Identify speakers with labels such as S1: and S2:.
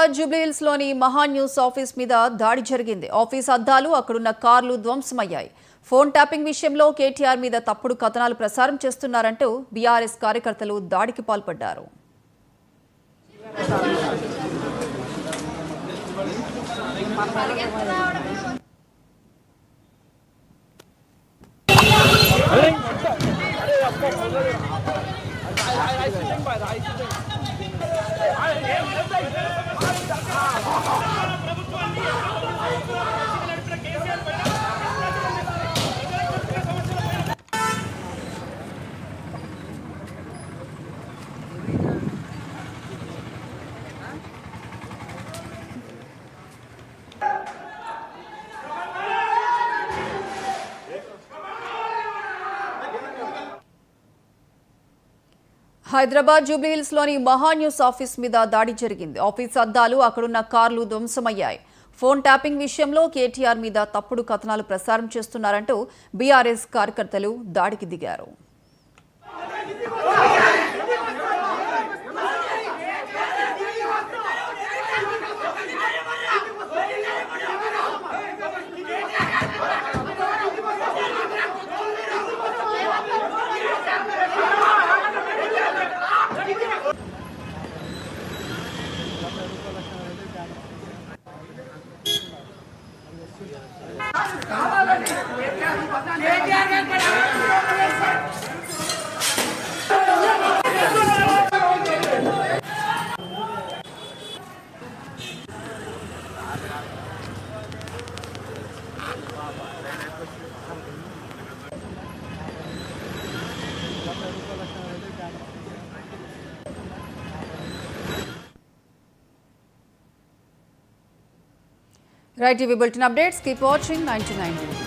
S1: హైదరాబాద్ జూబ్లీహిల్స్ లోని మహా news office మీద దాడి జరిగింది. ఆఫీస్ అద్దాలు, అక్కడున్న కార్లు ధ్వంసమయ్యాయి. ఫోన్ ట్యాపింగ్ విషయంలో కేటీఆర్ మీద తప్పుడు కథనాలు ప్రసారం చేస్తున్నారంటూ బీఆర్ఎస్ కార్యకర్తలు దాడికి పాల్పడ్డారు. హైదరాబాద్ జూబ్లీహిల్స్ లోని మహా న్యూస్ ఆఫీస్ మీద దాడి జరిగింది. ఆఫీస్ అద్దాలు, అక్కడున్న కార్లు ధ్వంసమయ్యాయి. ఫోన్ ట్యాపింగ్ విషయంలో కేటీఆర్ మీద తప్పుడు కథనాలు ప్రసారం చేస్తున్నారంటూ బీఆర్ఎస్ కార్యకర్తలు దాడికి దిగారు. Right TV Bulletin updates. Keep watching 99.